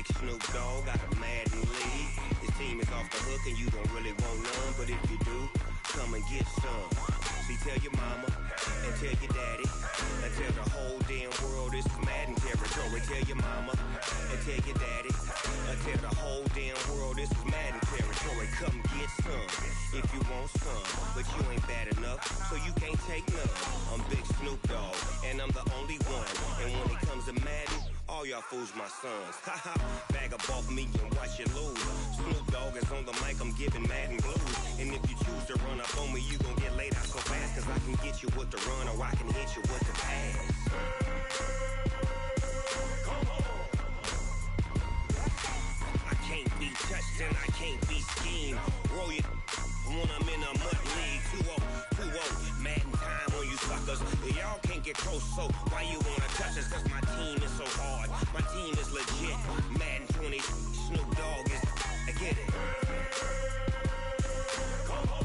Big Snoop Dogg got a Madden league. His team is off the hook and you don't really want none, but if you do, come and get some. See, tell your mama and tell your daddy and tell the whole damn world this is Madden territory. Tell your mama and tell your daddy and tell the whole damn world this is Madden territory. Come get some if you want some, but you ain't bad enough, so you can't take none. I'm Big Snoop Dogg, and I'm the only one. And when it comes to Madden, all y'all fools my sons. Haha, bag up off me and watch you lose. Snoop Dogg is on the mic, I'm giving Madden blues. And if you choose to run up on me, you gon' get laid out so fast, cause I can get you with the run or I can hit you with the pass. Come on. I can't be touched and I can't be schemed. Roll you when I'm in a mud league. 2-0, 2-0, Madden time on you suckers. Y'all can't get close, so why you wanna touch us? Cause my team is so hard, my team is legit. Madden 20, Snoop Dogg is, I get it. Come on.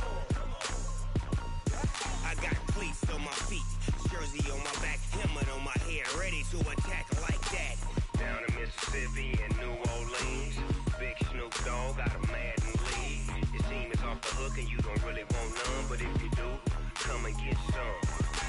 I got cleats on my feet, jersey on my back, helmet on my head, ready to attack like that. Down in Mississippi and New Orleans, Big Snoop Dogg got a Madden league. Your team is off the hook and you don't really want none, but if you do, come and get some.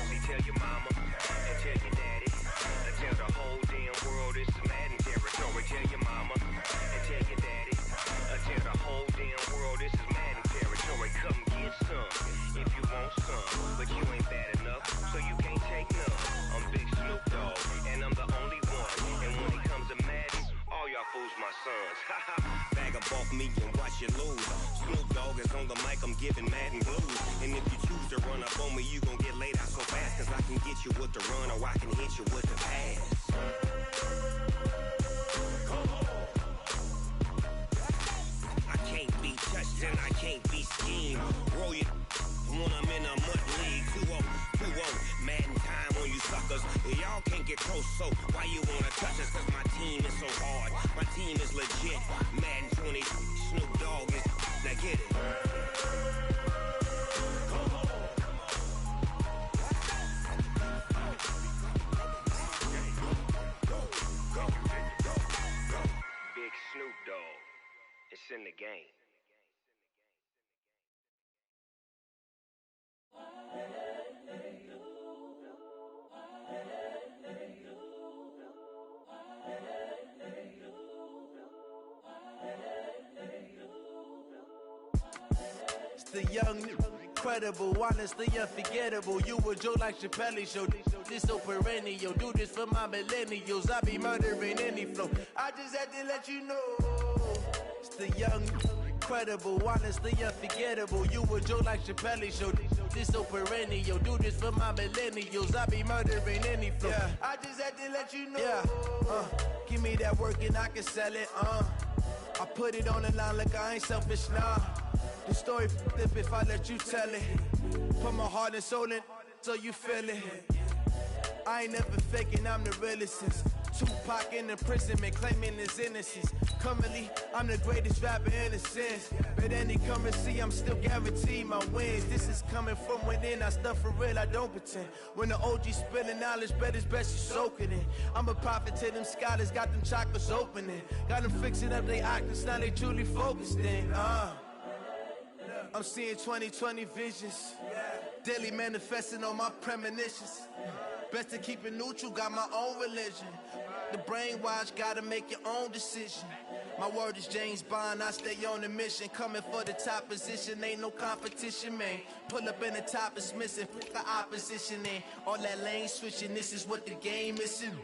See, tell your mama and tell your daddy and tell the whole damn world this is Madden territory. Tell your mama and tell your daddy and tell the whole damn world this is Madden territory. Come get some if you want some, but you ain't bad enough, so you can't take none. I'm Big Snoop Dogg, and I'm the only one. And when it comes to Madden, all y'all fools my sons. Haha, bag up off me and watch you lose. Snoop Dogg is on the mic, I'm giving Madden blues. And if you choose to run up on me, you gon' get laid out so fast, cause I can get you with the run or I can hit you with the pass. Come on. I can't be touched and I can't be schemed. Roll you when I'm in a mud league. 2-0, 2-0, Madden time on you suckers. Y'all can't get close, so why you wanna touch us? Cause my team is so hard, my team is legit. Madden 20, Snoop Dogg is, now get it. Come on. Go. Big Snoop Dogg, it's in the game. It's the young, incredible, honestly unforgettable. You a Joe like Chappelle show. This so perennial. Do this for my millennials. I be murdering any flow. I just had to let you know. It's the young, incredible, honestly unforgettable. You a Joe like Chappelle show. This so perennial. Do this for my millennials. I be murdering any flow. Yeah. I just had to let you know. Yeah. Give me that work and I can sell it. I put it on the line like I ain't selfish, nah. The story flip if I let you tell it. Put my heart and soul in so you feel it. I ain't never faking, I'm the realest since Tupac in imprisonment, claiming his innocence. Currently, I'm the greatest rapper in a sense. But any currency, I'm still guaranteed my wins. This is coming from within, I stuff for real, I don't pretend. When the OG spilling knowledge, bet it's best you soak it in. I'm a prophet to them scholars, got them chakras opening. Got them fixing up they octaves, now they truly focused in. I'm seeing 2020 visions, daily manifesting on my premonitions. Best to keep it neutral, got my own religion. The brainwash, gotta make your own decision. My word is James Bond, I stay on the mission. Coming for the top position, ain't no competition, man. Pull up in the top is missing, put the opposition in. All that lane switching, this is what the game missing.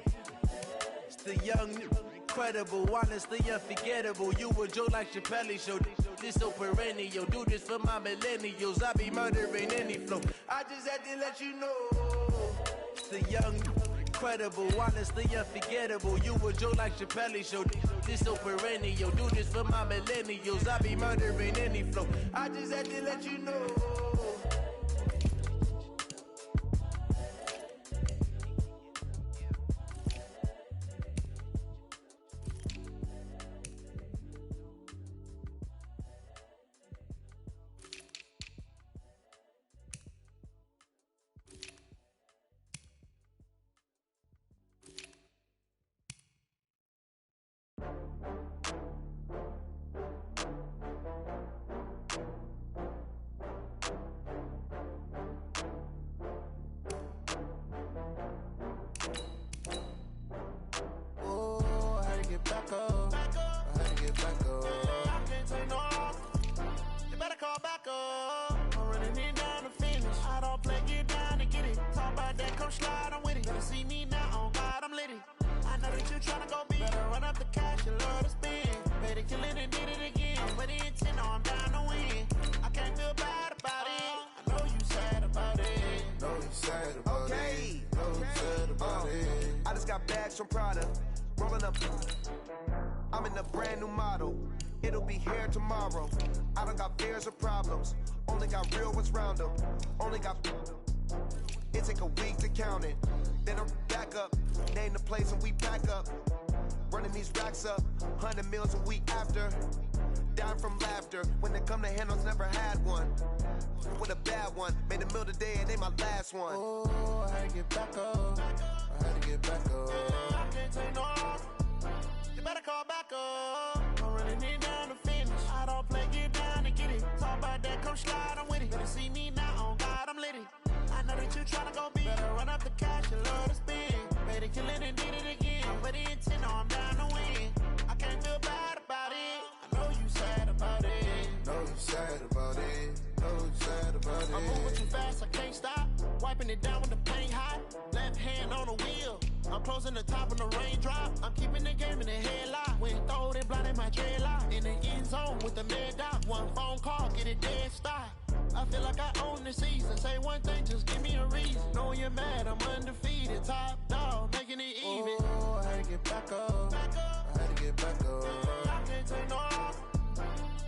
It's the young, incredible, honestly unforgettable. You a Joe like Chappelle show. This so perennial. Do this for my millennials. I be murdering any flow. I just had to let you know. It's the young, incredible, honestly unforgettable. You a Joe like Chappelle show. This so perennial. Do this for my millennials. I be murdering any flow. I just had to let you know. that you tryna go be. Better run up the cash, you love to spend. Paid to kill it and did it again. But the intent, no, I'm down to win. I can't feel bad about it. I know you sad about it. Know you sad about it. Know you sad about it. I just got bags from Prada. Rolling up. I'm in a brand new model. It'll be here tomorrow. I don't got fears or problems. Only got real ones round them. Only got. It take a week to count it. Then I'm back up. Name the place and we back up. Running these racks up. 100 meals a week after. Dying from laughter. When it come to handles, never had one. With a bad one. Made a meal today and they my last one. Oh, I had to get back up. I had to get back up. I can't take no loss. You better call back up. I'm running it down to finish. I don't play, get down and get it. Talk about that, come slide, I'm with it. Better see me now, on God, I'm litty. I know that you tryna go be. Better run up the cash, you love to spend. Made it, kill it and did it again. But the intent, no, I'm down to win. I can't feel bad about it. I know you sad about it. Know you sad about it. Know you sad about it. I'm moving too fast, I can't stop. Wiping it down with the paint hot. Left hand on the wheel. I'm closing the top of the raindrop. I'm keeping the game in the headlock. When throwed and blinded my dreadlock. In the end zone with the mad dot. One phone call, get it dead stop. I feel like I own the season. Say one thing, just give me a reason. Knowing you're mad, I'm undefeated. Top dog, making it even. Oh, I had to get back up. I had to get back up. I can't take no loss.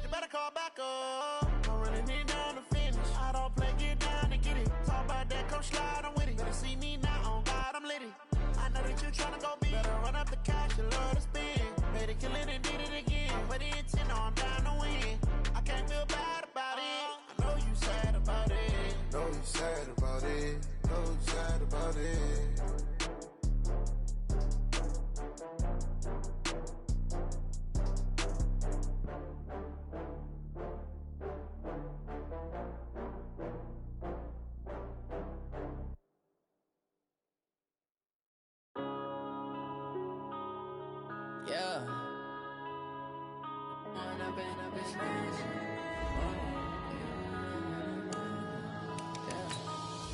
You better call back up. I'm running it down to finish. I don't play, get down and get it. Talk about that, come slide, I'm with it. Better see me now, on God, I'm litty. I know that you tryna go be. Better run up the cash, you love to spend. Paid to kill it and did it again. But the intent, no, I'm down to win. I can't feel bad about it. I know you sad about it. Know you sad about it. Know you sad about it. Yeah.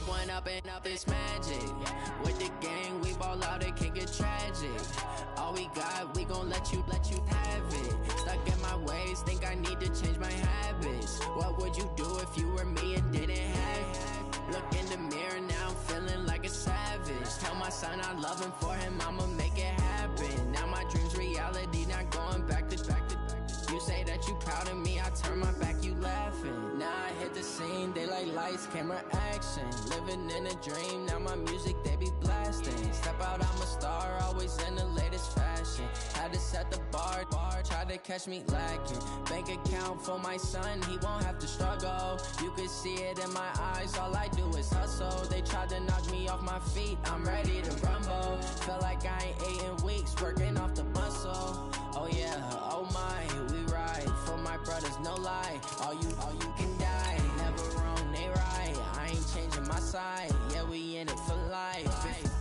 One up and up is magic. With the gang, we ball out, it can get tragic. All we got, we gon' let you have it. Stuck in my ways, think I need to change my habits. What would you do if you were me and didn't have it? Look in the mirror, now I'm feeling like a savage. Tell my son I love him, for him I'ma make it happen. Now my dream's reality, not going back to. You say that you proud of me, I turn my back, you laughing. Now I hit the scene, they like lights, camera, action. Living in a dream, now my music, they be blasting. Step out, I'm a star, always in the latest fashion. Had to set the bar, try to catch me lacking. Bank account for my son, he won't have to struggle. You can see it in my eyes, all I do is hustle. They tried to knock me off my feet, I'm ready to rumble. Feel like I ain't ate in weeks, working off the muscle. Oh yeah, oh my, we ride for my brothers, no lie. All you can die, never wrong, they right. I ain't changing my side, yeah, we in it for life.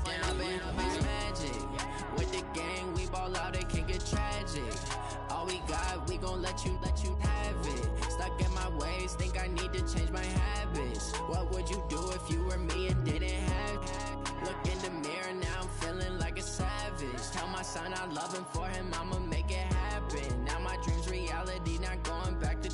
When I've been up is magic. With the gang, we ball out, it can get tragic. All we got, we gon' let you have it. Stuck in my ways, think I need to change my habits. What would you do if you were me and didn't have it? Look in the mirror, now I'm feeling like a savage. Tell my son I love him, for him I'ma make it happen. Now my dream's reality, not going back to.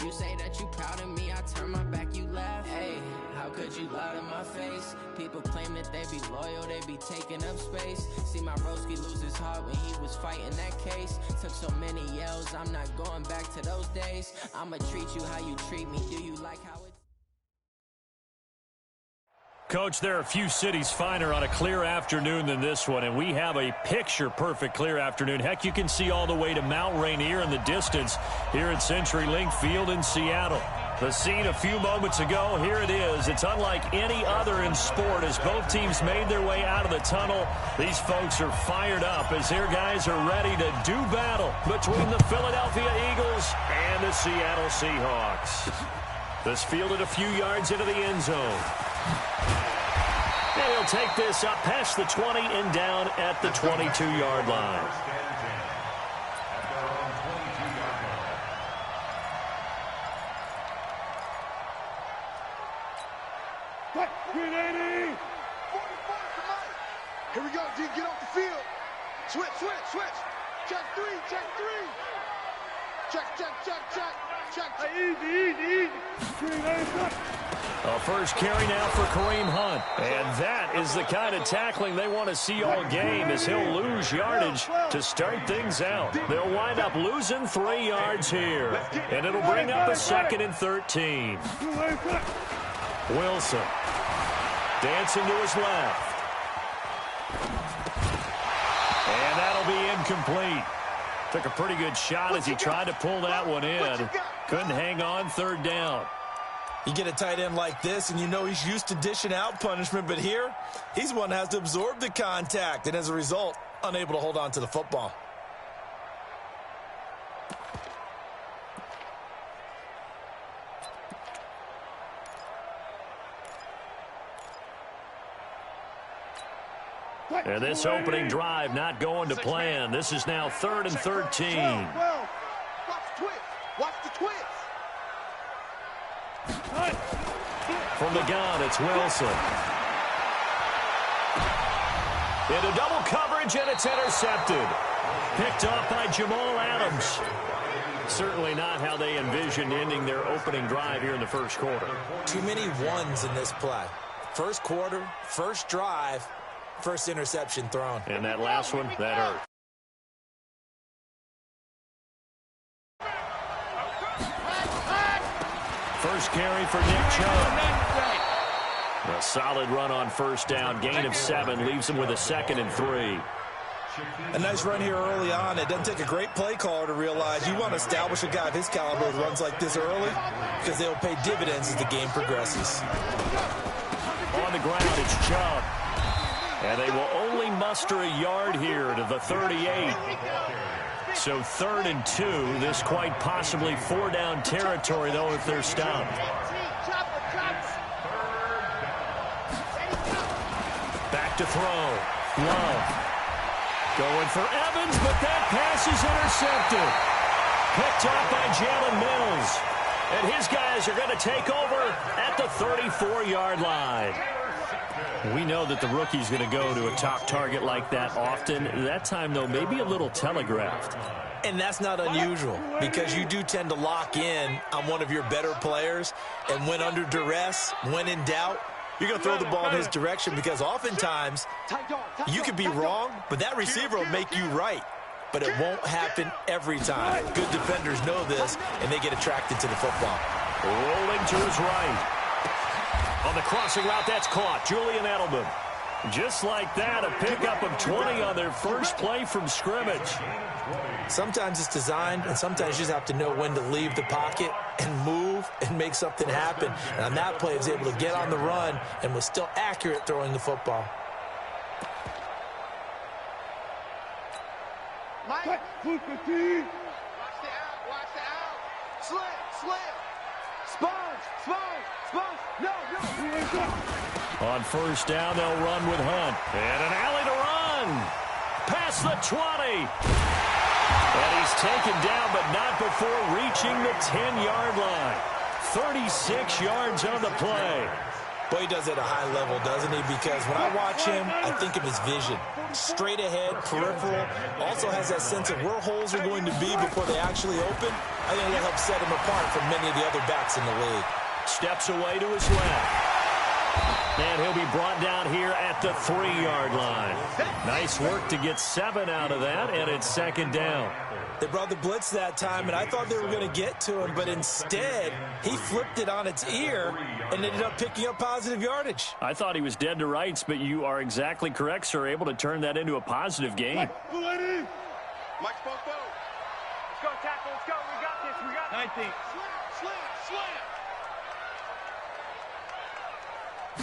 You say that you proud of me, I turn my back, you laugh. Hey, how could you lie to my face? People claim that they be loyal, they be taking up space. See my broski lose his heart when he was fighting that case. Took so many yells, I'm not going back to those days. I'ma treat you how you treat me, do you like how it? Coach, there are a few cities finer on a clear afternoon than this one, and we have a picture-perfect clear afternoon. Heck, you can see all the way to Mount Rainier in the distance here at CenturyLink Field in Seattle. The scene a few moments ago, here it is. It's unlike any other in sport as both teams made their way out of the tunnel. These folks are fired up as their guys are ready to do battle between the Philadelphia Eagles and the Seattle Seahawks. This fielded a few yards into the end zone. And he'll take this up past the 20 and down at the 22-yard line. What? 380! 45 tonight. Here we go, G. Get off the field. Switch. Check three. Check. Easy. A first carry now for Kareem Hunt. And that is the kind of tackling they want to see all game, as he'll lose yardage to start things out. They'll wind up losing 3 yards here. And it'll bring up a 2nd and 13. Wilson dancing to his left. And that'll be incomplete. Took a pretty good shot as he tried to pull that one in. Couldn't hang on, 3rd down. You get a tight end like this, and you know he's used to dishing out punishment, but here, he's one that has to absorb the contact, and as a result, unable to hold on to the football. And this opening drive not going to plan. This is now 3rd and 13. Watch the twist. From the gun, it's Wilson. Into double coverage, and it's intercepted. Picked off by Jamal Adams. Certainly not how they envisioned ending their opening drive here in the first quarter. Too many ones in this play. First quarter, first drive, first interception thrown. And that last one, that hurt. First carry for Nick Chubb. A solid run on first down. Gain of 7 leaves him with a 2nd and 3. A nice run here early on. It doesn't take a great play caller to realize you want to establish a guy of his caliber with runs like this early, because they'll pay dividends as the game progresses. On the ground, it's Chubb. And they will only muster a yard here to the 38. So 3rd and 2. This quite possibly 4-down territory, though, if they're stopped. Back to throw. Love. Going for Evans, but that pass is intercepted. Picked off by Jalen Mills. And his guys are going to take over at the 34-yard line. We know that the rookie's going to go to a top target like that often. That time, though, maybe a little telegraphed. And that's not unusual, because you do tend to lock in on one of your better players, and when under duress, when in doubt, you're going to throw the ball in his direction, because oftentimes you could be wrong, but that receiver will make you right. But it won't happen every time. Good defenders know this, and they get attracted to the football. Rolling to his right. On the crossing route, that's caught. Julian Edelman. Just like that, a pickup of 20 on their first play from scrimmage. Sometimes it's designed, and sometimes you just have to know when to leave the pocket and move and make something happen. And on that play, he was able to get on the run and was still accurate throwing the football. Mike. Watch the out. Slam. Sponge. No. On first down, they'll run with Hunt. And an alley to run. Past the 20. And he's taken down, but not before reaching the 10-yard line. 36 yards on the play. Boy, he does it at a high level, doesn't he? Because when I watch him, I think of his vision. Straight ahead, peripheral. Also has that sense of where holes are going to be before they actually open. I think that helps set him apart from many of the other backs in the league. Steps away to his left. And he'll be brought down here at the 3-yard line. Nice work to get 7 out of that, and it's 2nd down. They brought the blitz that time, and I thought they were going to get to him, but instead, he flipped it on its ear and ended up picking up positive yardage. I thought he was dead to rights, but you are exactly correct, sir, able to turn that into a positive gain. Mike's post boat. Let's go, tackle. Let's go. We got this. 19.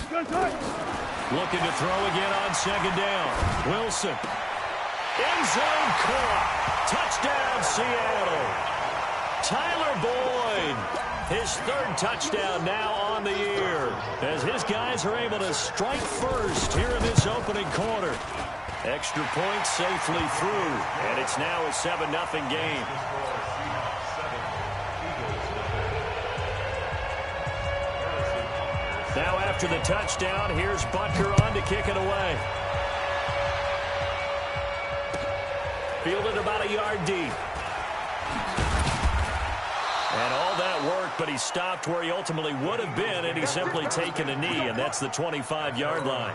Looking to throw again on 2nd down. Wilson. End zone caught. Touchdown, Seattle. Tyler Boyd. His 3rd touchdown now on the year, as his guys are able to strike first here in this opening quarter. Extra point safely through, and it's now a 7-0 game. Now after the touchdown, here's Butker on to kick it away. fielded about a yard deep. And all that work, but he stopped where he ultimately would have been, and he's simply taken a knee, and that's the 25-yard line.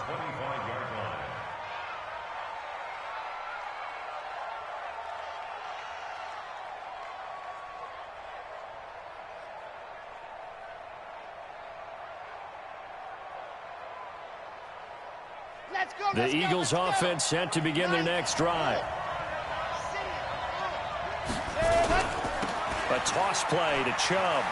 The Eagles offense set to begin their next drive. A toss play to Chubb.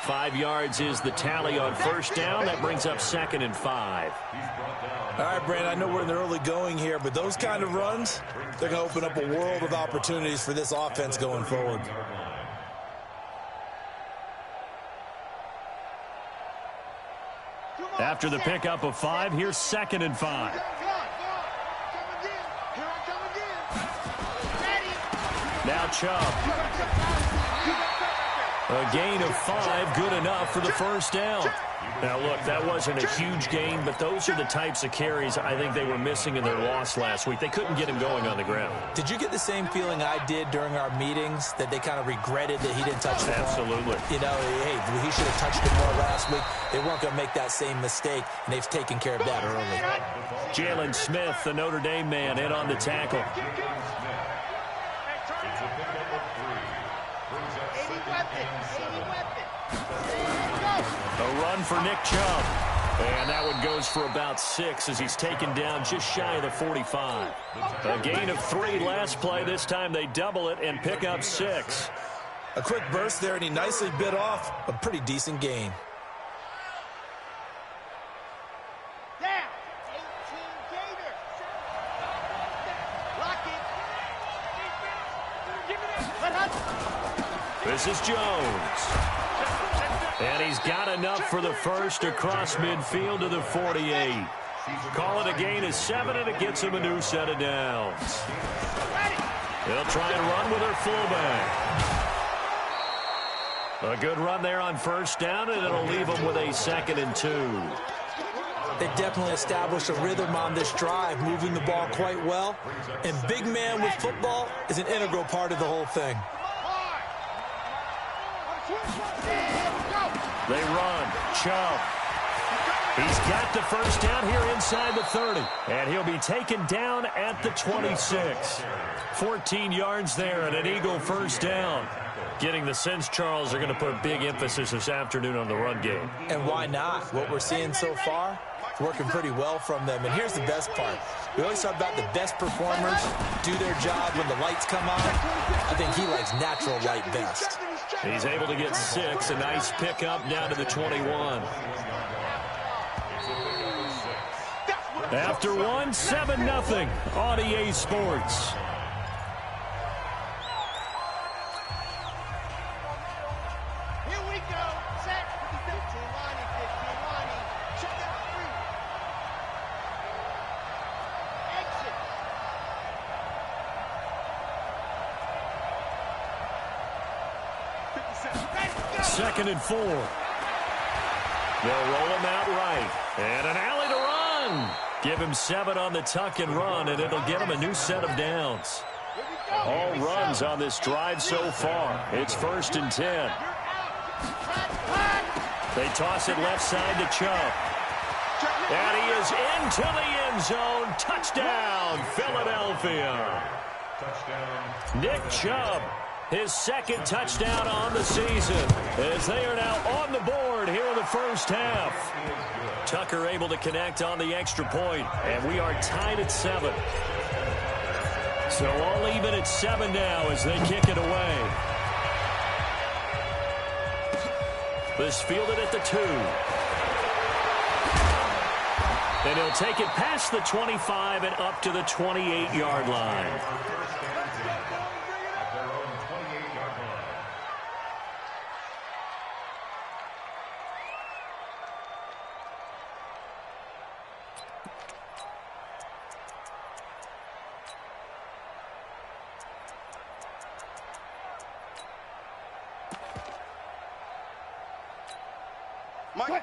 5 yards is the tally on first down. That brings up 2nd and 5. All right, Brandon, I know we're in the early going here, but those kind of runs, they're going to open up a world of opportunities for this offense going forward. After the pickup of 5, here's 2nd and 5. Now Chubb. A gain of 5, good enough for the first down. Now, look, that wasn't a huge gain, but those are the types of carries I think they were missing in their loss last week. They couldn't get him going on the ground. Did you get the same feeling I did during our meetings, that they kind of regretted that he didn't touch the ball? Absolutely. You know, hey, he should have touched it more last week. They weren't going to make that same mistake, and they've taken care of that early. Jalen Smith, the Notre Dame man, in on the tackle. A run for Nick Chubb. And that one goes for about 6 as he's taken down just shy of the 45. A gain of 3 last play. This time they double it and pick up 6. A quick burst there, and he nicely bit off a pretty decent gain. This is Jones. And he's got enough for the first across midfield to the 48. Call it a gain of 7, and it gets him a new set of downs. They'll try and run with their fullback. A good run there on first down, and it'll leave them with a 2nd and 2. They definitely established a rhythm on this drive, moving the ball quite well. And big man with football is an integral part of the whole thing. They run. Chubb. He's got the first down here inside the 30. And he'll be taken down at the 26. 14 yards there and an Eagle first down. Getting the sense, Charles, they're going to put big emphasis this afternoon on the run game. And why not? What we're seeing so far, it's working pretty well from them. And here's the best part. We always talk about the best performers do their job when the lights come on. I think he likes natural light best. He's able to get 6. A nice pickup down to the 21. After 1, 7-0 on EA Sports. Here we go. Set. 15 line, 15 line. Check out 3. Exit. 2nd and 4. They'll roll him out right. And an alley to run. Give him 7 on the tuck and run, and it'll get him a new set of downs. All runs on this drive so far. It's 1st and 10. They toss it left side to Chubb. And he is into the end zone. Touchdown, Philadelphia. Nick Chubb, his 2nd touchdown on the season, as they are now on the board here in the first half. Tucker able to connect on the extra point, and we are tied at 7. So all even at 7 now as they kick it away. This fielded at the 2. And he'll take it past the 25 and up to the 28-yard line.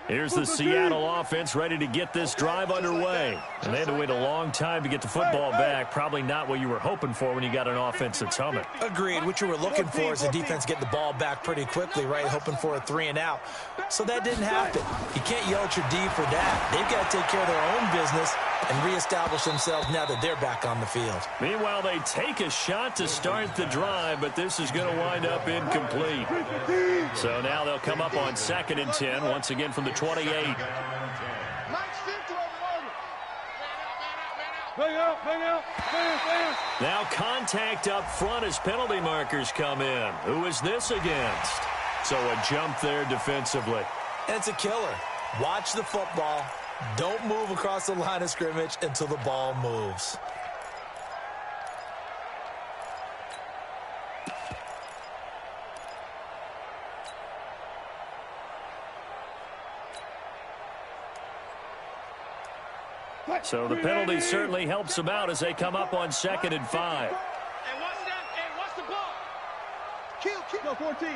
Here's the Seattle offense ready to get this drive underway. And they had to wait a long time to get the football back. Probably not what you were hoping for when you got an offense that's humming. Agreed. What you were looking for is the defense get the ball back pretty quickly, right? Hoping for a 3 and out. So that didn't happen. You can't yell at your D for that. They've got to take care of their own business and reestablish themselves now that they're back on the field. Meanwhile, they take a shot to start the drive, but this is going to wind up incomplete. So now they'll come up on 2nd and 10, once again from the 28. Now contact up front as penalty markers come in. Who is this against? So a jump there defensively. And it's a killer. Watch the football. Don't move across the line of scrimmage until the ball moves. So the penalty certainly helps them out as they come up on 2nd and 5. Hey, watch that. Hey, watch the ball. Kill. No, 14.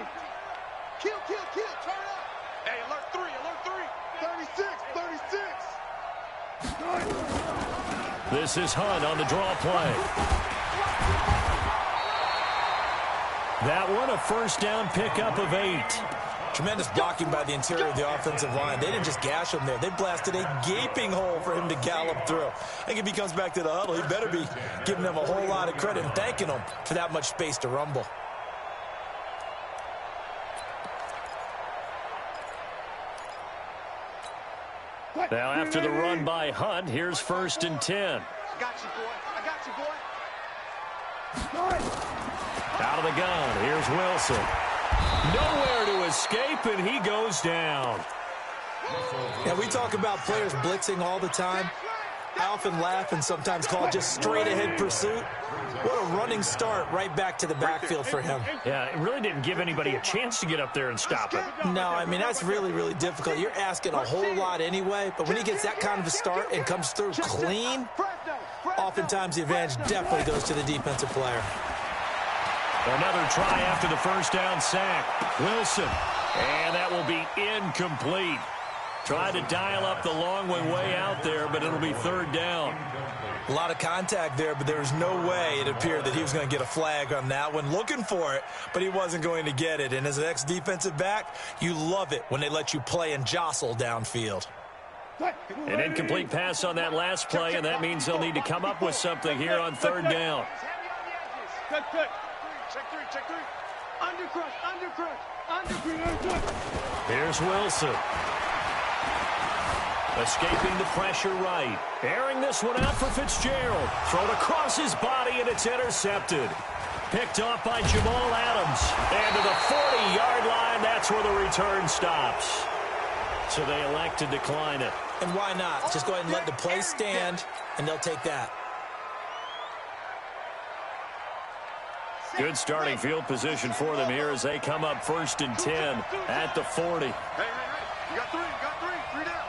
Kill. Turn up. Hey, alert 3. 36. This is Hunt on the draw play. That one a first down pickup of 8. Tremendous blocking by the interior of the offensive line. They didn't just gash him there. They blasted a gaping hole for him to gallop through. I think if he comes back to the huddle, he better be giving them a whole lot of credit and thanking them for that much space to rumble. Now after the run by Hunt, here's 1st and 10. I got you, boy. Out of the gun, here's Wilson. Nowhere to escape, and he goes down. Yeah, we talk about players blitzing all the time. I often laugh and sometimes call it just straight-ahead pursuit. What a running start right back to the backfield for him. Yeah, it really didn't give anybody a chance to get up there and stop it. No, I mean, that's really, really difficult. You're asking a whole lot anyway, but when he gets that kind of a start and comes through clean, oftentimes the advantage definitely goes to the defensive player. Another try after the first down sack. Wilson, and that will be incomplete. Tried to dial up the long one way out there, but it'll be 3rd down. A lot of contact there, but there was no way it appeared that he was going to get a flag on that one. Looking for it, but he wasn't going to get it. And as an ex-defensive back, you love it when they let you play and jostle downfield. An incomplete pass on that last play, and that means they'll need to come up with something here on 3rd down. Check 3. Undercrush. Here's Wilson. Escaping the pressure right. Airing this one out for Fitzgerald. Thrown across his body, and it's intercepted. Picked off by Jamal Adams. And to the 40-yard line, that's where the return stops. So they elect to decline it. And why not? Just go ahead and let the play stand, and they'll take that. Good starting field position for them here as they come up 1st and 10 at the 40. Hey. You got 3. 3 down.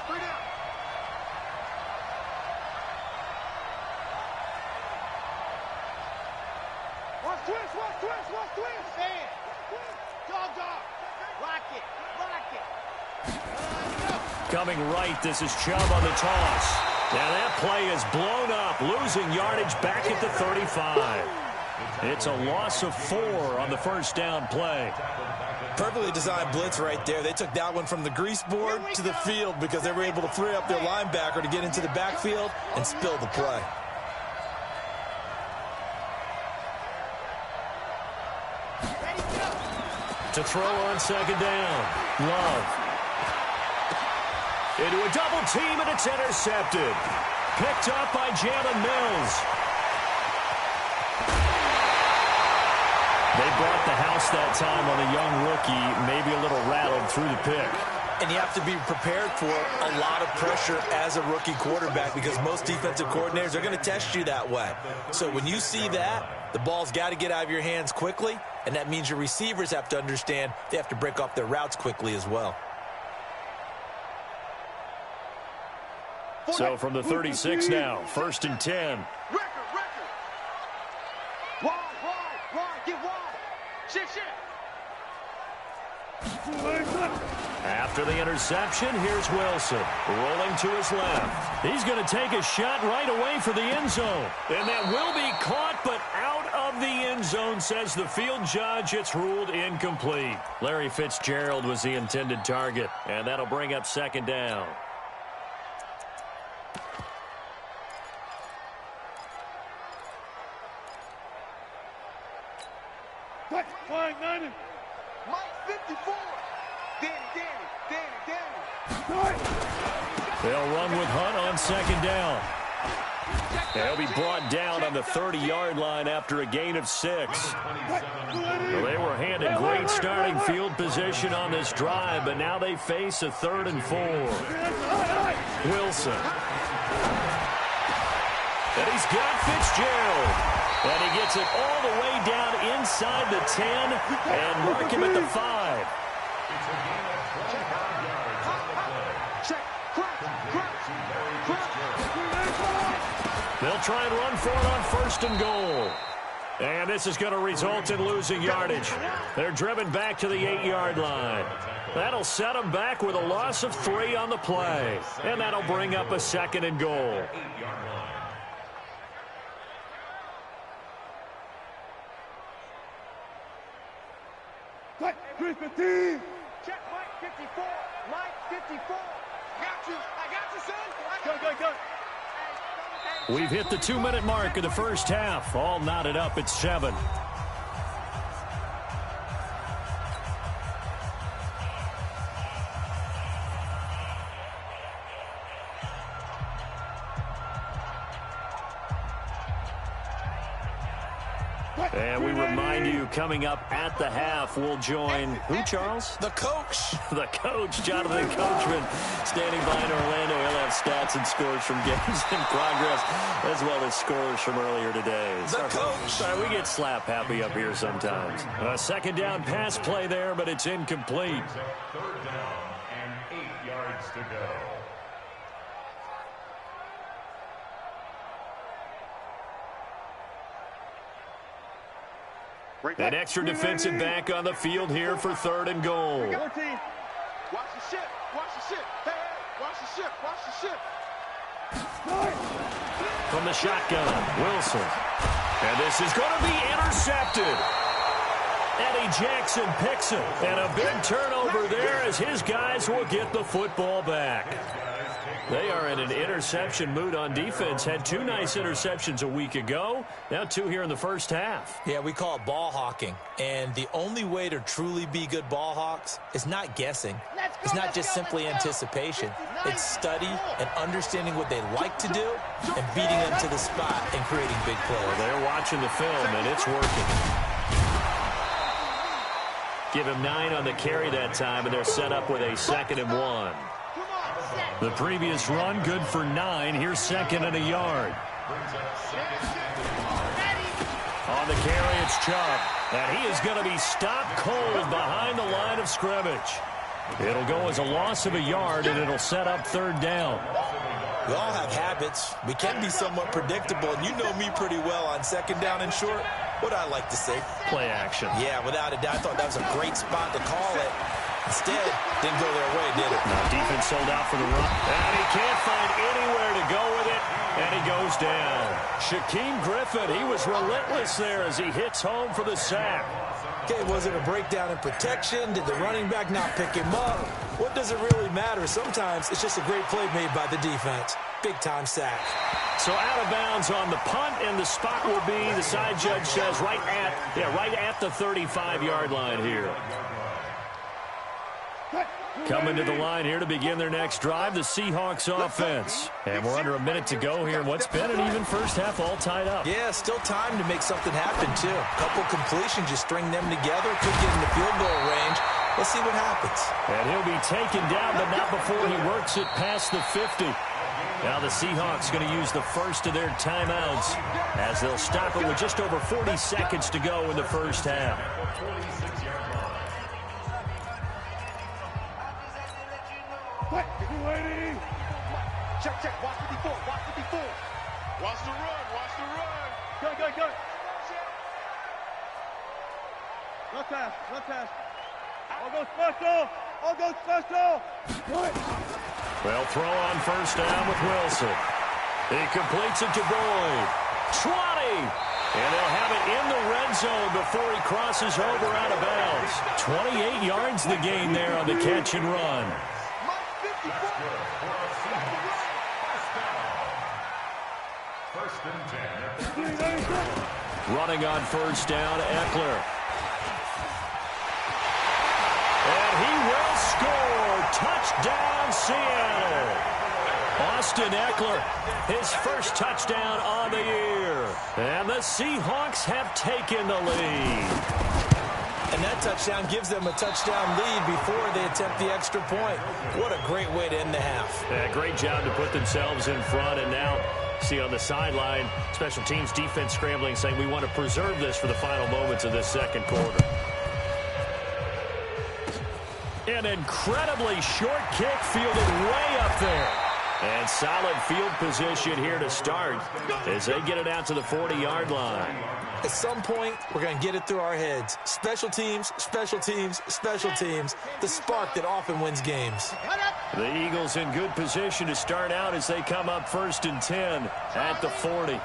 Watch twist. Stand. Dog. Lock it. Coming right, this is Chubb on the toss. Now that play is blown up, losing yardage back at the 35. It's a loss of 4 on the first down play. Perfectly designed blitz right there. They took that one from the grease board to the field because they were able to free up their linebacker to get into the backfield and spill the play. To throw on 2nd down. Love. Into a double team, and it's intercepted. Picked up by Jalen Mills. They brought the house that time on a young rookie, maybe a little rattled through the pick. And you have to be prepared for a lot of pressure as a rookie quarterback because most defensive coordinators are going to test you that way. So when you see that, the ball's got to get out of your hands quickly, and that means your receivers have to understand they have to break off their routes quickly as well. So from the 36 now, 1st and 10. Record. Wide. Get wide. Shift. After the interception, here's Wilson. Rolling to his left. He's going to take a shot right away for the end zone. And that will be caught, but out of the end zone, says the field judge. It's ruled incomplete. Larry Fitzgerald was the intended target, and that'll bring up second down. Mike 54. Danny. They'll run with Hunt on second down. They'll be brought down on the 30-yard line after a gain of 6. Well, they were handed great starting field position on this drive, but now they face a 3rd and 4. Wilson. And he's got Fitzgerald. And he gets it all the way down inside the 10 and mark him at the 5. They'll try and run for it on 1st and goal. And this is going to result in losing yardage. They're driven back to the 8-yard line. That'll set them back with a loss of 3 on the play. And that'll bring up a 2nd and goal. Check Mike 54. Mike 54. Got you. I got you, son. Go. We've hit the 2-minute mark of the first half. All knotted up at 7. And we remind you, coming up at the half, we'll join who, Charles? The coach. The coach, Jonathan Coachman, standing by in Orlando. He'll have stats and scores from games in progress, as well as scores from earlier today. The coach. Sorry, we get slap happy up here sometimes. A 2nd down pass play there, but it's incomplete. 3rd down and 8 yards to go. An extra defensive back on the field here for 3rd and goal. 14. Watch the ship. Watch the ship. Hey, watch the ship. Watch the ship. From the shotgun, Wilson. And this is going to be intercepted. Eddie Jackson picks it. And a big turnover there as his guys will get the football back. They are in an interception mood on defense. Had 2 nice interceptions a week ago. Now 2 here in the first half. Yeah, we call it ball hawking. And the only way to truly be good ball hawks is not guessing. It's not just simply anticipation. It's study and understanding what they like to do and beating them to the spot and creating big plays. Well, they're watching the film, and it's working. Give him 9 on the carry that time, and they're set up with a 2nd and 1. The previous run, good for 9. Here's 2nd and a yard. On the carry, it's Chubb. And he is going to be stopped cold behind the line of scrimmage. It'll go as a loss of a yard, and it'll set up 3rd down. We all have habits. We can be somewhat predictable, and you know me pretty well on 2nd down and short. What I like to say? Play action. Yeah, without a doubt. I thought that was a great spot to call it. Instead, didn't go their way, did it? Now defense sold out for the run. And he can't find anywhere to go with it. And he goes down. Shaquem Griffin, he was relentless there as he hits home for the sack. Okay, was it a breakdown in protection? Did the running back not pick him up? What does it really matter? Sometimes it's just a great play made by the defense. Big-time sack. So out of bounds on the punt, and the spot will be, the side judge says, right at the 35-yard line here. Coming to the line here to begin their next drive, the Seahawks offense. And we're under a minute to go here in what's been an even first half, all tied up. Yeah, still time to make something happen, too. A couple completions, just string them together, could get in the field goal range. Let's see what happens. And he'll be taken down, but not before he works it past the 50. Now the Seahawks going to use the first of their timeouts as they'll stop it with just over 40 seconds to go in the first half. Check. Watch 54. Watch 54. Watch the run. Watch the run. Go. Run pass. I'll go special. Well, throw on first down with Wilson. He completes it to Boyd. 20. And they'll have it in the red zone before he crosses over out of bounds. 28 yards the gain there on the catch and run. Running on first down, Eckler. And he will score. Touchdown, Seattle. Austin Eckler, his first touchdown on the year. And the Seahawks have taken the lead. And that touchdown gives them a touchdown lead before they attempt the extra point. What a great way to end the half. Yeah, great job to put themselves in front. And now, see on the sideline, special teams defense scrambling, saying we want to preserve this for the final moments of this second quarter. An incredibly short kick fielded way up there. And solid field position here to start as they get it out to the 40-yard line. At some point, we're going to get it through our heads. Special teams, special teams, special teams. The spark that often wins games. The Eagles in good position to start out as they come up 1st and 10 at the 40.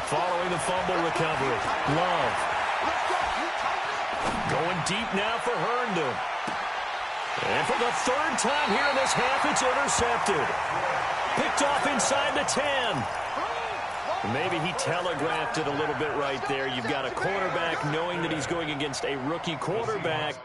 Following the fumble recovery, Love. Going deep now for Herndon. And for the third time here in this half, it's intercepted. Picked off inside the 10. Maybe he telegraphed it a little bit right there. You've got a quarterback knowing that he's going against a rookie quarterback.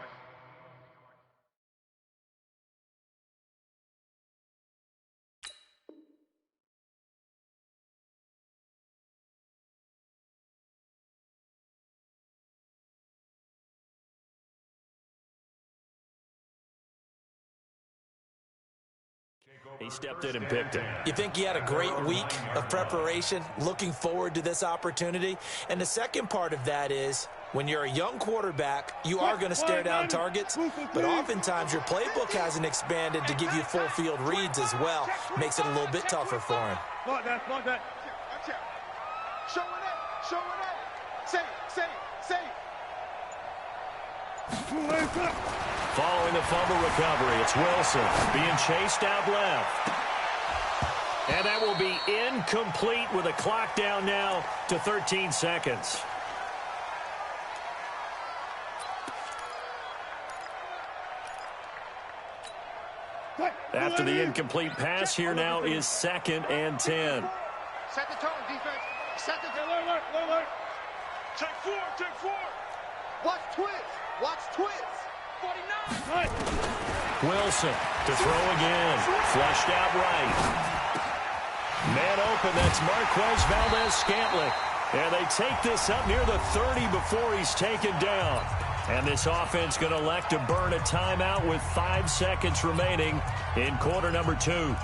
He stepped in and picked it. You think he had a great week of preparation, looking forward to this opportunity? And the second part of that is, when you're a young quarterback, you are going to stare down targets, but oftentimes your playbook hasn't expanded to give you full field reads as well. Makes it a little bit tougher for him. Like that. Show it up. Say it. Following the fumble recovery, it's Wilson being chased out left. And that will be incomplete with a clock down now to 13 seconds. After the incomplete pass, here now is 2nd and 10. Set the tone, defense. Set the tone. Alert. Take four. Watch twins. 49. Wilson to throw again. Flushed out right. Man open, that's Marquez Valdez-Scantling. And they take this up near the 30 before he's taken down. And this offense going to elect to burn a timeout with 5 seconds remaining in quarter number 2.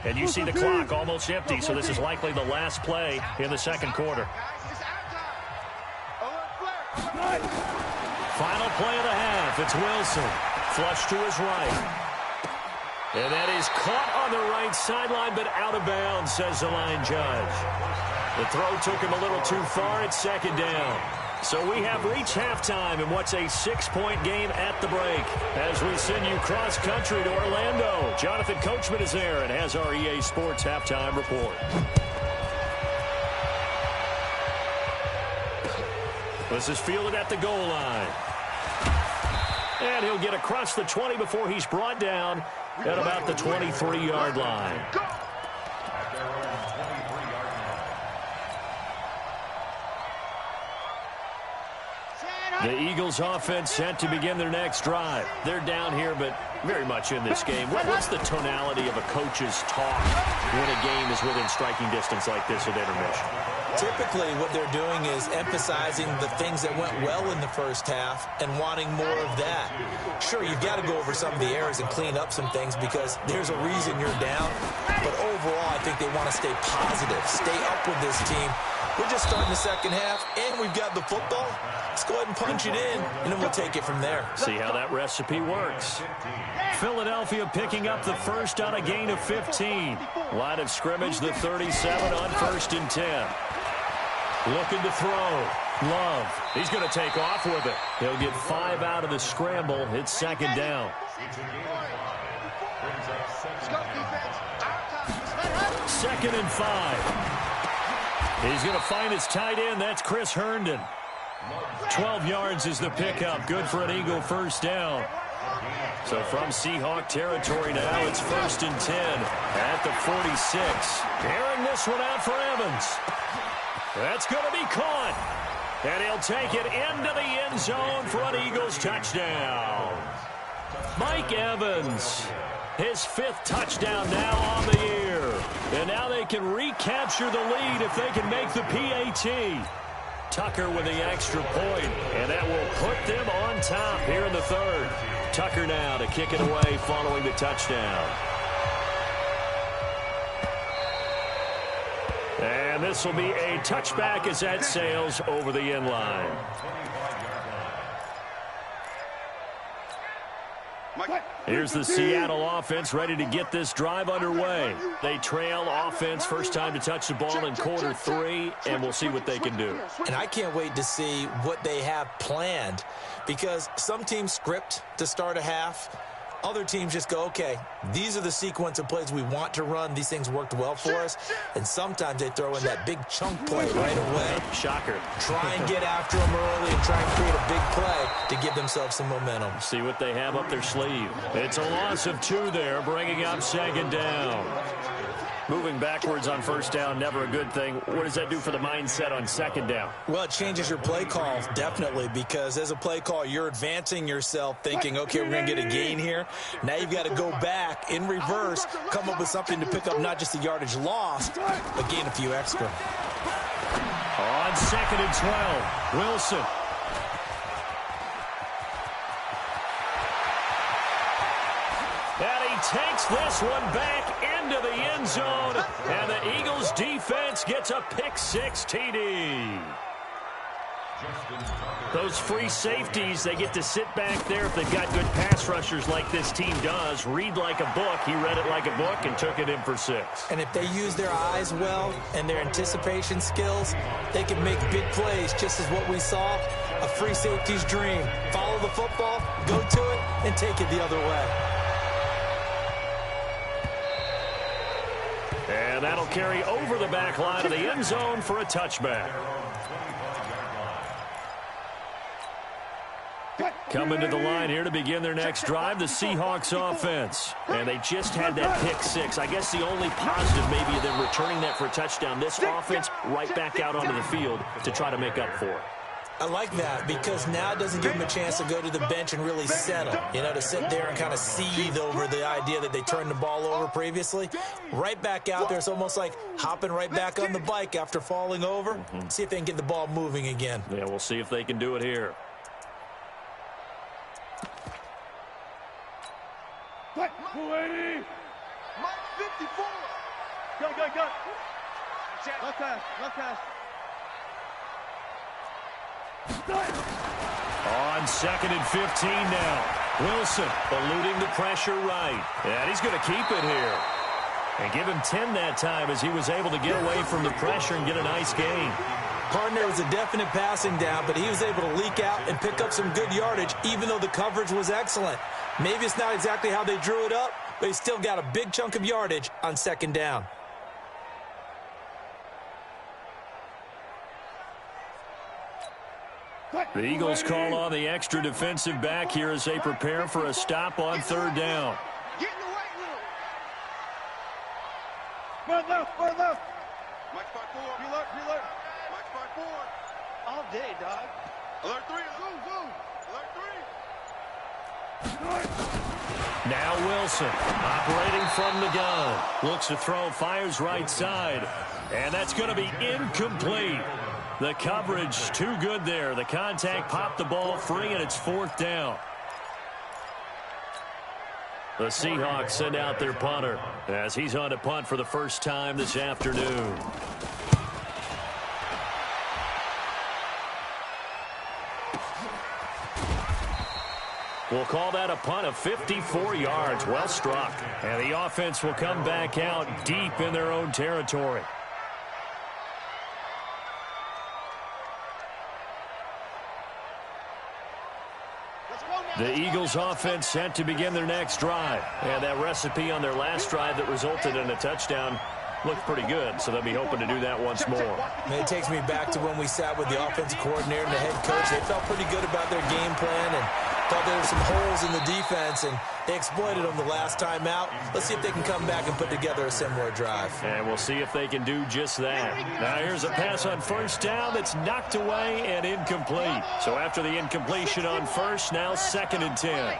And you see the clock almost empty, so this is likely the last play in the second quarter. Final play of the half. It's Wilson. Flush to his right. And that is caught on the right sideline, but out of bounds, says the line judge. The throw took him a little too far. It's 2nd down. So we have reached halftime in what's a 6-point game at the break. As we send you cross-country to Orlando, Jonathan Coachman is there and has our EA Sports halftime report. This is fielded at the goal line. And he'll get across the 20 before he's brought down at about the 23-yard line. The Eagles offense set to begin their next drive. They're down here, but very much in this game. What's the tonality of a coach's talk when a game is within striking distance like this at intermission? Typically, what they're doing is emphasizing the things that went well in the first half and wanting more of that. Sure, you've got to go over some of the errors and clean up some things because there's a reason you're down. But overall, I think they want to stay positive, stay up with this team, We're just starting the second half, and we've got the football. Let's go ahead and punch it in, and then we'll take it from there. See how that recipe works. Philadelphia picking up the first on a gain of 15. Line of scrimmage, the 37 on 1st and 10. Looking to throw. Love. He's going to take off with it. He'll get 5 out of the scramble. It's 2nd down. 2nd and 5. He's going to find his tight end. That's Chris Herndon. 12 yards is the pickup. Good for an Eagle first down. So from Seahawk territory now, it's 1st and 10 at the 46. Airing this one out for Evans. That's going to be caught. And he'll take it into the end zone for an Eagles touchdown. Mike Evans, his 5th touchdown now on the year. And now they can recapture the lead if they can make the PAT. Tucker with the extra point, and that will put them on top here in the 3rd. Tucker now to kick it away following the touchdown. And this will be a touchback as that sails over the end line. Here's the Seattle offense ready to get this drive underway. They trail offense first time to touch the ball in quarter 3, and we'll see what they can do. And I can't wait to see what they have planned, because some teams script to start a half. Other teams just go, okay, these are the sequence of plays we want to run. These things worked well for us. And sometimes they throw in that big chunk play right away. Shocker. Try and get after them early and try and create a big play to give themselves some momentum. See what they have up their sleeve. It's a loss of 2 there, bringing up 2nd down. Moving backwards on 1st down, never a good thing. What does that do for the mindset on 2nd down? Well, it changes your play call, definitely, because as a play call, you're advancing yourself thinking, okay, we're going to get a gain here. Now you've got to go back in reverse, come up with something to pick up not just the yardage lost, but gain a few extra. On 2nd and 12, Wilson. And he takes this one back into the end zone, and the Eagles defense gets a pick-6 TD. Those free safeties, they get to sit back there if they've got good pass rushers like this team does. Read like a book. He read it like a book and took it in for 6. And if they use their eyes well and their anticipation skills, they can make big plays, just as what we saw, a free safety's dream. Follow the football, go to it, and take it the other way. And that'll carry over the back line of the end zone for a touchback. Coming to the line here to begin their next drive, the Seahawks offense. And they just had that pick-6. I guess the only positive maybe of them returning that for a touchdown. This offense right back out onto the field to try to make up for it. I like that, because now it doesn't give them a chance to go to the bench and really settle, to sit there and kind of seethe over the idea that they turned the ball over previously. Right back out there, it's almost like hopping right back on the bike after falling over. See if they can get the ball moving again. Yeah, we'll see if they can do it here. Mike 54. Go. Left pass. On 2nd and 15 now. Wilson eluding the pressure right. And he's going to keep it here. And give him 10 that time as he was able to get away from the pressure and get a nice gain. Partner was a definite passing down, but he was able to leak out and pick up some good yardage, even though the coverage was excellent. Maybe it's not exactly how they drew it up, but he still got a big chunk of yardage on 2nd down. The Eagles call on the extra defensive back here as they prepare for a stop on 3rd down. Get in the right room. Far left. Mike 54. Alert. Mike 54. All day, dog. Alert 3. Zoom. Alert 3. Now Wilson operating from the gun. Looks to throw, fires right side. And that's going to be incomplete. The coverage too good there. The contact popped the ball free, and it's 4th down. The Seahawks send out their punter as he's on to punt for the first time this afternoon. We'll call that a punt of 54 yards. Well struck. And the offense will come back out deep in their own territory. The Eagles offense set to begin their next drive. And that recipe on their last drive that resulted in a touchdown looked pretty good, so they'll be hoping to do that once more. It takes me back to when we sat with the offensive coordinator and the head coach. They felt pretty good about their game plan and thought there were some holes in the defense, and they exploited them the last time out. Let's see if they can come back and put together a similar drive. And we'll see if they can do just that. Now here's a pass on first down that's knocked away and incomplete. So after the incompletion on first, now 2nd and 10.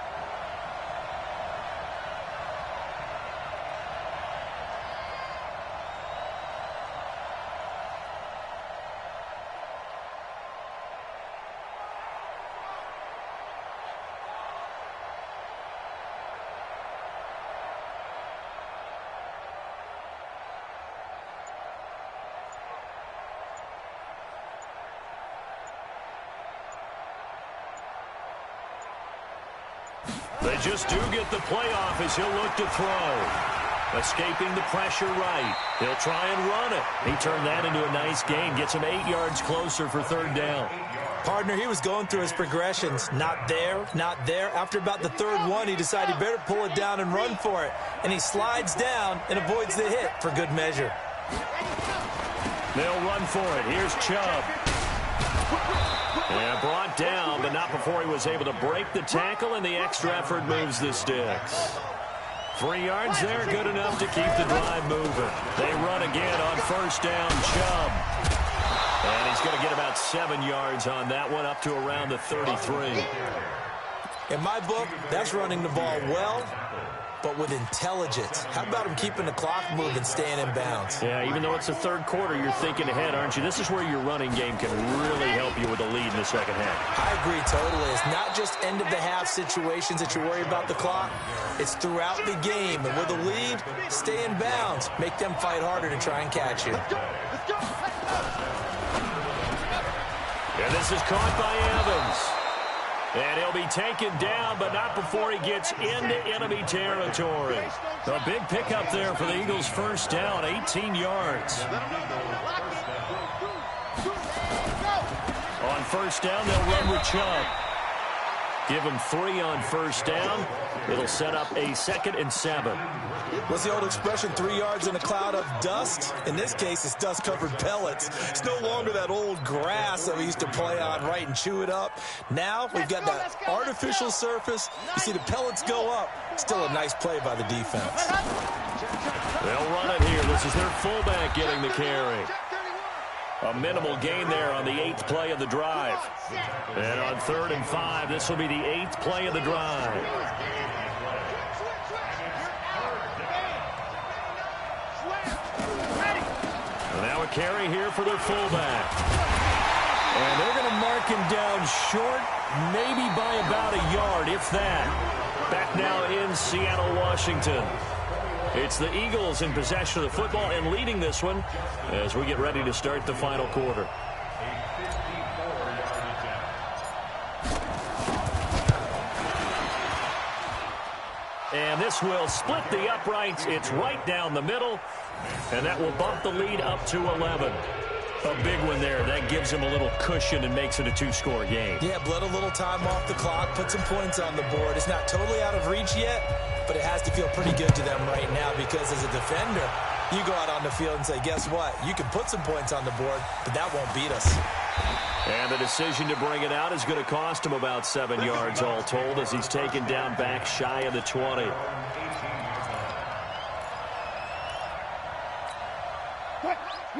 They just do get the playoff as he'll look to throw. Escaping the pressure right. He'll try and run it. He turned that into a nice gain. Gets him 8 yards closer for 3rd down. Partner, he was going through his progressions. Not there, not there. After about the 3rd one, he decided he better pull it down and run for it. And he slides down and avoids the hit for good measure. They'll run for it. Here's Chubb. And brought down, but not before he was able to break the tackle, and the extra effort moves the sticks. 3 yards there, good enough to keep the drive moving. They run again on first down, Chubb. And he's going to get about 7 yards on that one, up to around the 33. In my book, that's running the ball well, but with intelligence. How about him keeping the clock moving, staying in bounds? Yeah, even though it's the 3rd quarter, you're thinking ahead, aren't you? This is where your running game can really help you with a lead in the 2nd half. I agree totally. It's not just end-of-the-half situations that you worry about the clock. It's throughout the game. And with a lead, stay in bounds. Make them fight harder to try and catch you. And this is caught by Evans. And he'll be taken down, but not before he gets into enemy territory. A big pickup there for the Eagles' first down, 18 yards. On first down, they'll run with Chubb. Give him 3 on first down. It'll set up a 2nd and 7. What's the old expression, 3 yards in a cloud of dust? In this case, it's dust-covered pellets. It's no longer that old grass that we used to play on, right, and chew it up. Now we've got that artificial surface. You see the pellets go up. Still a nice play by the defense. They'll run it here. This is their fullback getting the carry. A minimal gain there on the 8th play of the drive. And on 3rd and 5, this will be the 8th play of the drive. And now a carry here for their fullback. And they're going to mark him down short, maybe by about a yard, if that. Back now in Seattle, Washington. It's the Eagles in possession of the football and leading this one as we get ready to start the final quarter. And this will split the uprights. It's right down the middle, and that will bump the lead up to 11. A big one there. That gives him a little cushion and makes it a 2-score game. Yeah, bled a little time off the clock, put some points on the board. It's not totally out of reach yet, but it has to feel pretty good to them right now because as a defender, you go out on the field and say, guess what? You can put some points on the board, but that won't beat us. And the decision to bring it out is going to cost him about 7 yards all told as he's taken down back shy of the 20.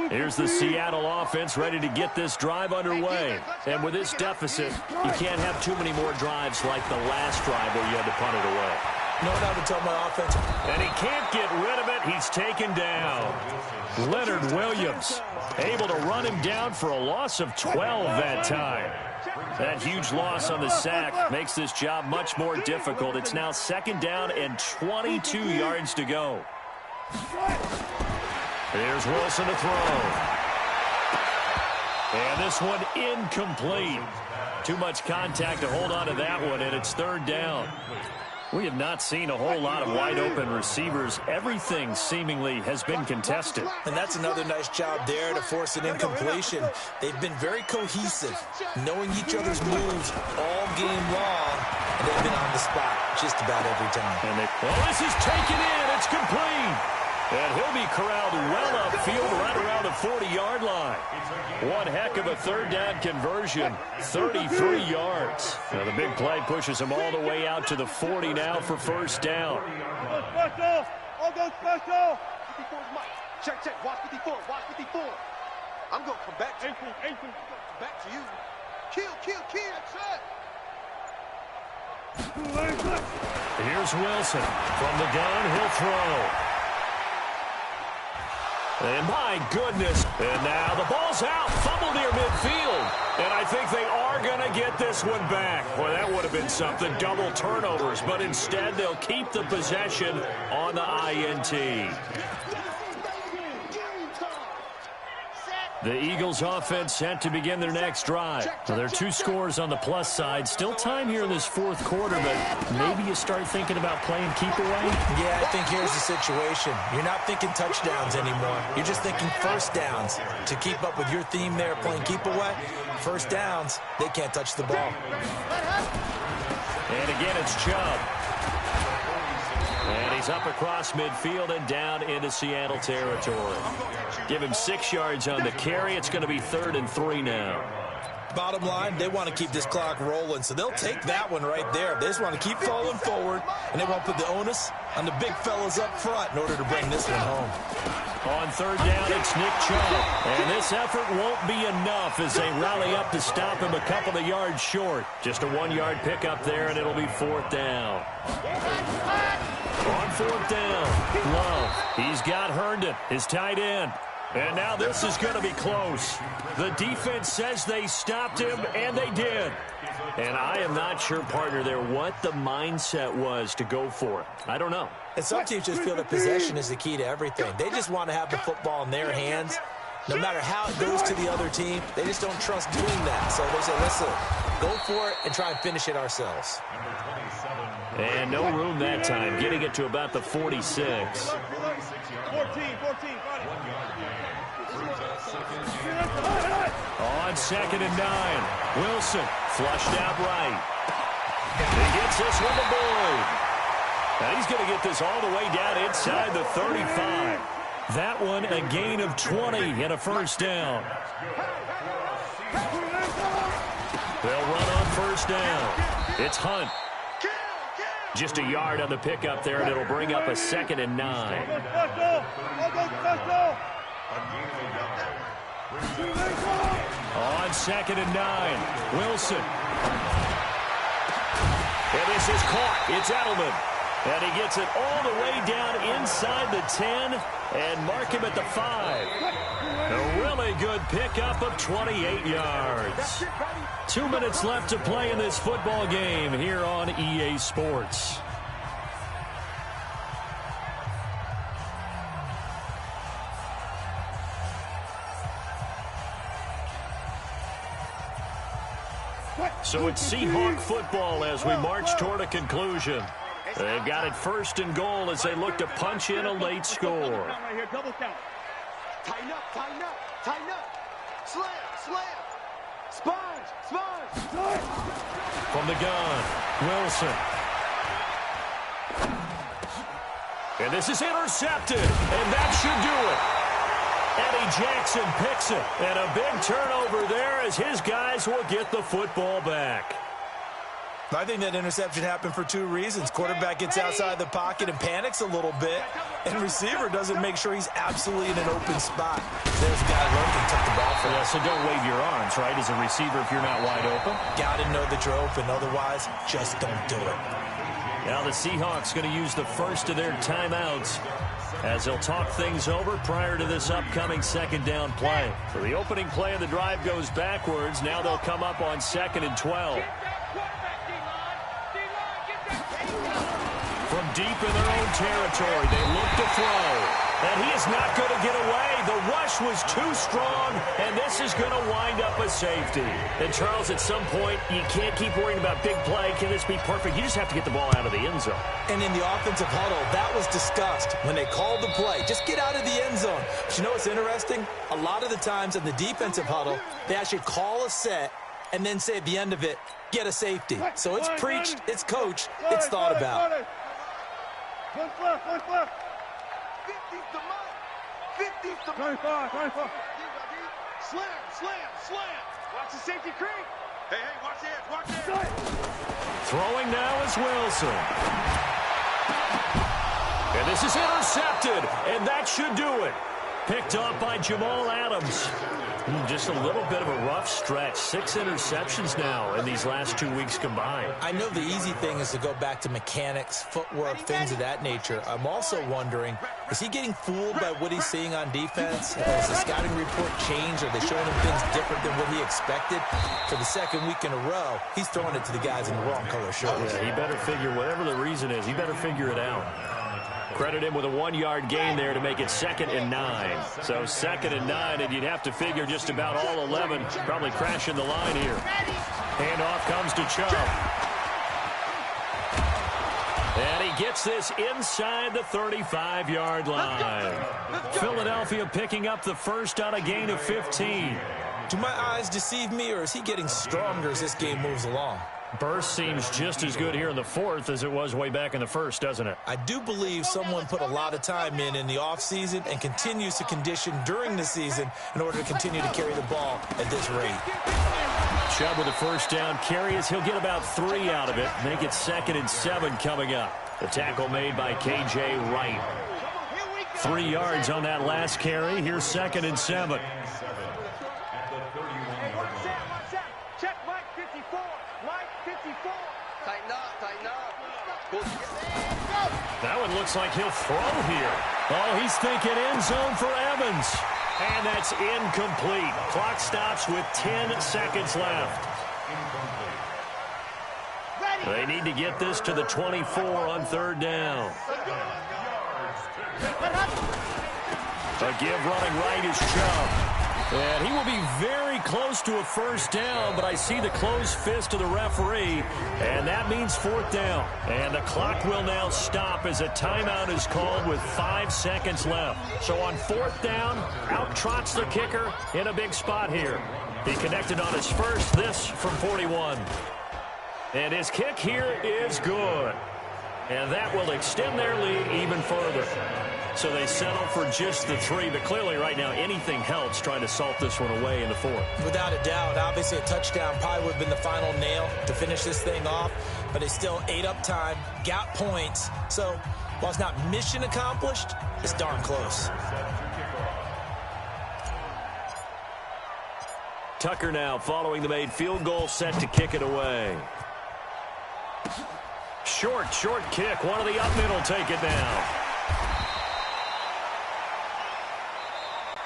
Here's the Seattle offense ready to get this drive underway. And with this deficit, you can't have too many more drives like the last drive where you had to punt it away. No doubt to tell my offense. And he can't get rid of it. He's taken down. Leonard Williams able to run him down for a loss of 12 that time. That huge loss on the sack makes this job much more difficult. It's now 2nd down and 22 yards to go. Here's Wilson to throw. And this one incomplete. Too much contact to hold on to that one, and it's third down. We have not seen a whole lot of wide-open receivers. Everything seemingly has been contested. And that's another nice job there to force an incompletion. They've been very cohesive, knowing each other's moves all game long, and they've been on the spot just about every time. Well, this is taken in. It's complete. And he'll be corralled well upfield right around the 40-yard line. One heck of a third down conversion, 33 yards. Now the big play pushes him all the way out to the 40 now for first down. Special! All go special! 54's Mike. Check, check. Watch 54. Watch 54. I'm going to come back to you. Back to you. Kill. That's it. Here's Wilson. From the gun, he'll throw. And my goodness, and now the ball's out, fumble near midfield. And I think they are going to get this one back. Boy, that would have been something, double turnovers. But instead, they'll keep the possession on the INT. The Eagles offense set to begin their next drive. Well, there are 2 scores on the plus side. Still time here in this fourth quarter, but maybe you start thinking about playing keep away? Yeah, I think here's the situation. You're not thinking touchdowns anymore. You're just thinking first downs. To keep up with your theme there, playing keep away, first downs, they can't touch the ball. And again, it's Chubb. And he's up across midfield and down into Seattle territory. Give him 6 yards on the carry. It's going to be 3rd and 3 now. Bottom line, they want to keep this clock rolling, so they'll take that one right there. They just want to keep falling forward, and they won't put the onus on the big fellas up front in order to bring this one home. On 3rd down, it's Nick Chubb. And this effort won't be enough as they rally up to stop him a couple of yards short. Just a 1-yard pickup there, and it'll be 4th down. On 4th down, Love. He's got Herndon, his tight end. And now this is going to be close. The defense says they stopped him, and they did. And I am not sure, partner, there what the mindset was to go for it. I don't know. And some teams just feel that possession is the key to everything. They just want to have the football in their hands. No matter how it goes to the other team, they just don't trust doing that. So they say, listen, go for it and try and finish it ourselves. And no room that time, getting it to about the 46. 14. On 2nd and 9, Wilson flushed out right. He gets this one to Boyd. And he's going to get this all the way down inside the 35. That one a gain of 20 and a first down. They'll run on first down. It's Hunt. Just a yard on the pickup there, and it'll bring up a 2nd and 9. On 2nd and 9, Wilson. And this is caught. It's Edelman. And he gets it all the way down inside the 10 and mark him at the 5. A really good pickup of 28 yards. 2 minutes left to play in this football game here on EA Sports. So it's Seahawk football as we march toward a conclusion. They've got it 1st and goal as they look to punch in a late score. Double count. Tighten up. Slam. Sponge. From the gun, Wilson. And this is intercepted, and that should do it. Eddie Jackson picks it, and a big turnover there as his guys will get the football back. I think that interception happened for 2 reasons. Quarterback gets outside the pocket and panics a little bit, and receiver doesn't make sure he's absolutely in an open spot. There's a guy lurking, took the ball from him. So don't wave your arms, right, as a receiver if you're not wide open? Got to know that you're open. Otherwise, just don't do it. Now the Seahawks going to use the first of their timeouts as they'll talk things over prior to this upcoming 2nd down play. So the opening play of the drive goes backwards. Now they'll come up on 2nd and 12. From deep in their own territory, they look to throw. And he is not going to get away. The rush was too strong, and this is going to wind up a safety. And, Charles, at some point, you can't keep worrying about big play. Can this be perfect? You just have to get the ball out of the end zone. And in the offensive huddle, that was discussed when they called the play. Just get out of the end zone. But you know what's interesting? A lot of the times in the defensive huddle, they actually call a set and then say at the end of it, get a safety. So it's preached, it's coached, it's thought about. 50's the mark. 50's the mark. 25. Slam. Watch the safety creep. Hey, watch the edge. Throwing now is Wilson. And this is intercepted, and that should do it. Picked up by Jamal Adams. Just a little bit of a rough stretch. 6 interceptions now in these last 2 weeks combined. I know the easy thing is to go back to mechanics, footwork, things of that nature. I'm also wondering, is he getting fooled by what he's seeing on defense? Has the scouting report changed? Are they showing him things different than what he expected? For the second week in a row, he's throwing it to the guys in the wrong color shirts. Yeah, he better figure, whatever the reason is, he better figure it out. Credit him with a 1-yard gain there to make it 2nd and 9. So 2nd and 9, and you'd have to figure just about all 11 probably crashing the line here. Handoff comes to Chubb. And he gets this inside the 35-yard line. Philadelphia picking up the first on a gain of 15. Do my eyes deceive me, or is he getting stronger as this game moves along? Burst seems just as good here in the 4th as it was way back in the 1st, doesn't it? I do believe someone put a lot of time in the offseason and continues to condition during the season in order to continue to carry the ball at this rate. Chubb with a first down carry as he'll get about 3 out of it. Make it 2nd and 7 coming up. The tackle made by K.J. Wright. 3 yards on that last carry. Here's 2nd and 7. Check Mike 54. Mike 54. Tighten up. That one looks like he'll throw here. Oh, he's thinking end zone for Evans. And that's incomplete. Clock stops with 10 seconds left. They need to get this to the 24 on 3rd down. A give running right is Chubb. And he will be very close to a first down, but I see the closed fist of the referee, and that means 4th down. And the clock will now stop as a timeout is called with 5 seconds left. So on 4th down, out trots the kicker in a big spot here. He connected on his first, this from 41. And his kick here is good. And that will extend their lead even further. So they settle for just the 3, but clearly right now anything helps trying to salt this one away in the 4th. Without a doubt, obviously a touchdown probably would have been the final nail to finish this thing off, but they still ate up time, got points. So while it's not mission accomplished, it's darn close. Tucker now following the made field goal, set to kick it away. Short kick. One of the up middle take it now.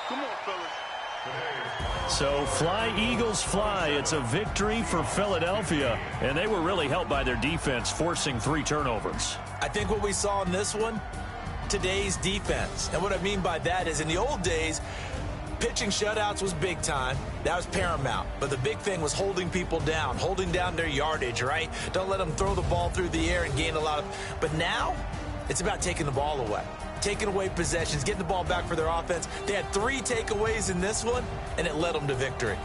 Come on, fellas. So fly, Eagles, fly. It's a victory for Philadelphia, and they were really helped by their defense, forcing 3 turnovers. I think what we saw in this one, today's defense. And what I mean by that is in the old days, pitching shutouts was big time. That was paramount. But the big thing was holding people down, holding down their yardage, right? Don't let them throw the ball through the air and gain a lot of... But now, it's about taking the ball away. Taking away possessions, getting the ball back for their offense. They had 3 takeaways in this one, and it led them to victory.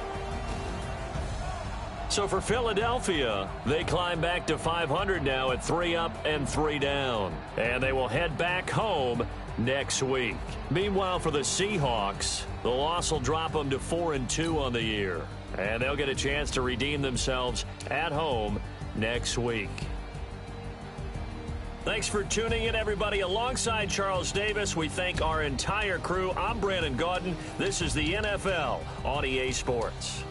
So for Philadelphia, they climb back to 500 now at 3 up and 3 down. And they will head back home next week. Meanwhile, for the Seahawks, the loss will drop them to 4-2 on the year. And they'll get a chance to redeem themselves at home next week. Thanks for tuning in, everybody. Alongside Charles Davis, we thank our entire crew. I'm Brandon Gaudin. This is the NFL on EA Sports.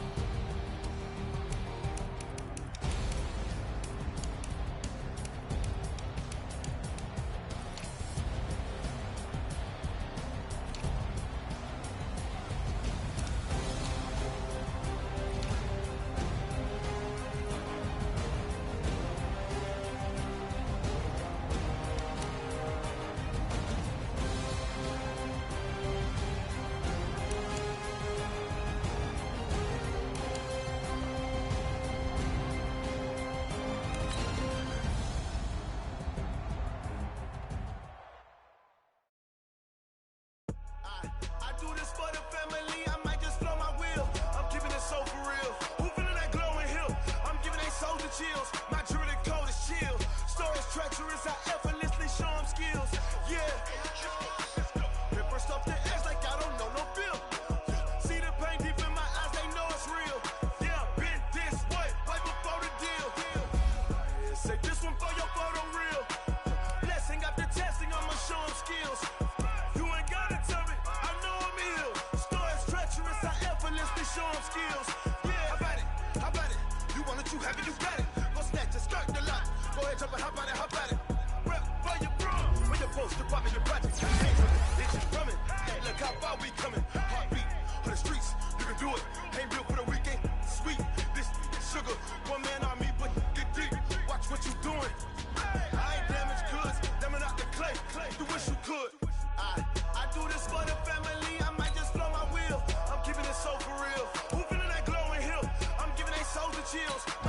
what you have and you got it. Go snatch a skirt the lot. Go ahead, jump and hop at it, hop at it. Rep for your bro. When you're supposed to pop in your project. Ain't coming, it's just coming. Hey, look how far we coming. Heartbeat on the streets, you can do it. Ain't built for the weekend. Sweet, this sugar. One man army, but get deep. Watch what you doing. I ain't damaged goods, damn out the clay. You wish you could. I do this for the family. I might just blow my wheel. I'm keeping it so for real. Who feeling that glowing hill? I'm giving they souls the chills.